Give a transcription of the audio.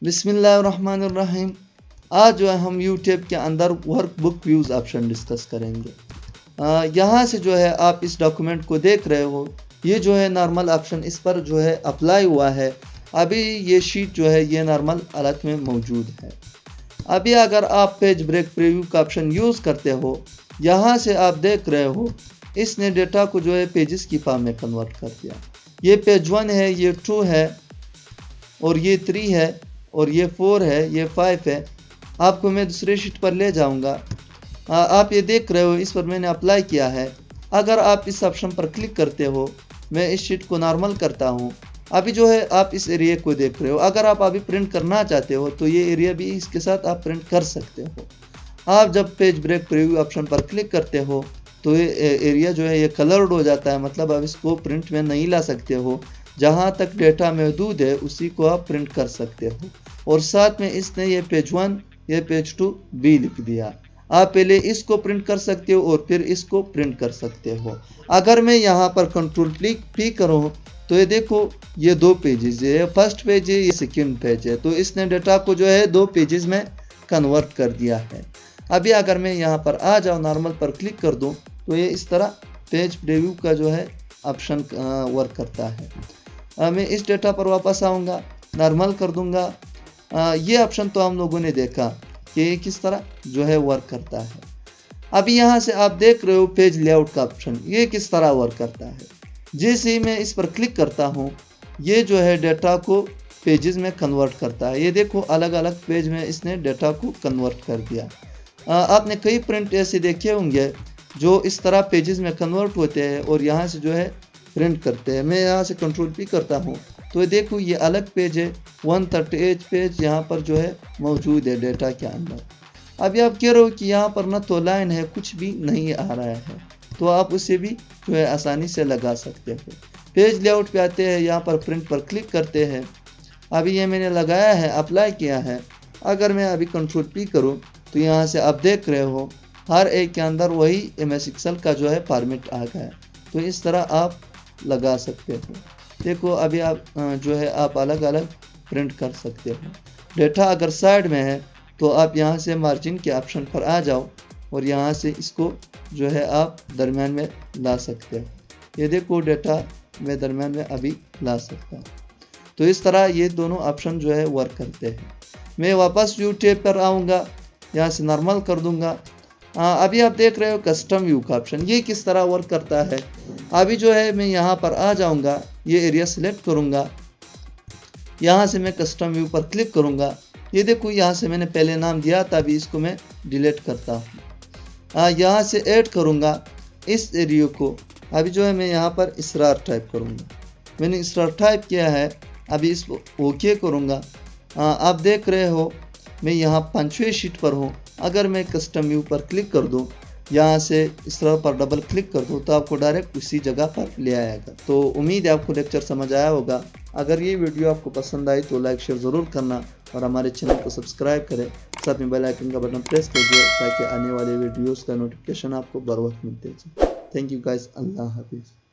बिस्मिल्लाहिर्रहमानिर्रहीम। आज जो है हम यूट्यूब के अंदर वर्कबुक व्यूज़ ऑप्शन डिस्कस करेंगे। यहाँ से जो है आप इस डॉक्यूमेंट को देख रहे हो, ये जो है नॉर्मल ऑप्शन इस पर जो है अप्लाई हुआ है। अभी ये शीट जो है ये नॉर्मल हालत में मौजूद है। अभी अगर आप पेज ब्रेक प्रीव्यू का ऑप्शन यूज़ करते हो, यहाँ से आप देख रहे हो इसने डेटा को जो है पेजेस की फॉर्म में कन्वर्ट कर दिया। ये पेज 1 है, ये 2 है और ये 3 है और ये 4 है, ये 5 है। आपको मैं दूसरे शीट पर ले जाऊंगा। आप ये देख रहे हो इस पर मैंने अप्लाई किया है। अगर आप इस ऑप्शन पर क्लिक करते हो, मैं इस शीट को नॉर्मल करता हूँ। अभी जो है आप इस एरिया को देख रहे हो। अगर आप अभी प्रिंट करना चाहते हो तो ये एरिया भी इसके साथ आप प्रिंट कर सकते हो। आप जब पेज ब्रेक प्रीव्यू ऑप्शन पर क्लिक करते हो तो ये एरिया जो है ये कलर्ड हो जाता है, मतलब आप इसको प्रिंट में नहीं ला सकते हो। जहाँ तक डेटा महदूद है उसी को आप प्रिंट कर सकते हो। और साथ में इसने ये पेज 1 ये पेज 2 भी लिख दिया। आप पहले इसको प्रिंट कर सकते हो और फिर इसको प्रिंट कर सकते हो। अगर मैं यहाँ पर कंट्रोल पी करूँ तो ये देखो ये 2 पेजेस है, ये फर्स्ट पेज है, ये सेकंड पेज है। तो इसने डेटा को जो है 2 पेजेस में कन्वर्ट कर दिया है। अभी अगर मैं यहाँ पर आ जाऊँ, नॉर्मल पर क्लिक कर दूँ तो ये इस तरह पेज प्रीव्यू का जो है ऑप्शन वर्क करता है। मैं इस डेटा पर वापस आऊँगा, नॉर्मल कर दूँगा। ये ऑप्शन तो हम लोगों ने देखा कि किस तरह जो है वर्क करता है। अभी यहाँ से आप देख रहे हो पेज लेआउट का ऑप्शन, ये किस तरह वर्क करता है। जैसे ही मैं इस पर क्लिक करता हूँ, ये जो है डेटा को पेजेस में कन्वर्ट करता है। ये देखो अलग अलग पेज में इसने डेटा को कन्वर्ट कर दिया। आपने कई प्रिंट ऐसे देखे होंगे जो इस तरह पेजेस में कन्वर्ट होते हैं और यहाँ से जो है प्रिंट करते हैं। मैं यहाँ से कंट्रोल पी करता हूँ तो देखो ये अलग पेज है, 138 पेज यहाँ पर जो है मौजूद है डेटा के अंदर। अभी आप कह रहे हो कि यहाँ पर ना तो लाइन है, कुछ भी नहीं आ रहा है, तो आप उसे भी जो है आसानी से लगा सकते हो। पेज लेआउट पे आते हैं, यहाँ पर प्रिंट पर क्लिक करते हैं। अभी ये मैंने लगाया है, अप्लाई किया है। अगर मैं अभी कंट्रोल पी करूँ तो यहाँ से आप देख रहे हो हर एक के अंदर वही MS एक्सेल का जो है फॉर्मेट आ गया है। तो इस तरह आप लगा सकते हो। देखो अभी आप जो है आप अलग अलग प्रिंट कर सकते हो। डेटा अगर साइड में है तो आप यहाँ से मार्जिन के ऑप्शन पर आ जाओ और यहाँ से इसको जो है आप दरमियान में ला सकते हो। ये देखो डेटा मैं दरमियान में अभी ला सकता हूँ। तो इस तरह ये दोनों ऑप्शन जो है वर्क करते हैं। मैं वापस व्यू टैब पर आऊँगा, यहाँ से नॉर्मल कर दूँगा। अभी आप देख रहे हो कस्टम व्यू का ऑप्शन, ये किस तरह वर्क करता है। अभी जो है मैं यहाँ पर आ जाऊँगा, ये एरिया सिलेक्ट करूँगा, यहाँ से मैं कस्टम व्यू पर क्लिक करूँगा। ये देखो यहाँ से मैंने पहले नाम दिया था, अभी इसको मैं डिलीट करता हूँ। यहाँ से ऐड करूँगा इस एरिया को। अभी जो है मैं यहाँ पर इसरार टाइप करूँगा। मैंने इसरार टाइप किया है, अभी इसको ओके करूँगा। आप देख रहे हो मैं यहाँ 5वें शीट पर हूँ। अगर मैं कस्टम व्यू पर क्लिक कर दूँ, यहाँ से इस तरह पर डबल क्लिक कर दूँ तो आपको डायरेक्ट उसी जगह पर ले आएगा। तो उम्मीद है आपको लेक्चर समझ आया होगा। अगर ये वीडियो आपको पसंद आई तो लाइक शेयर ज़रूर करना और हमारे चैनल को सब्सक्राइब करें। साथ में बेल आइकन का बटन प्रेस कीजिए ताकि आने वाले वीडियोज़ का नोटिफिकेशन आपको बर वक्त मिलते जाए। थैंक यू गाइस, अल्लाह हाफिज़।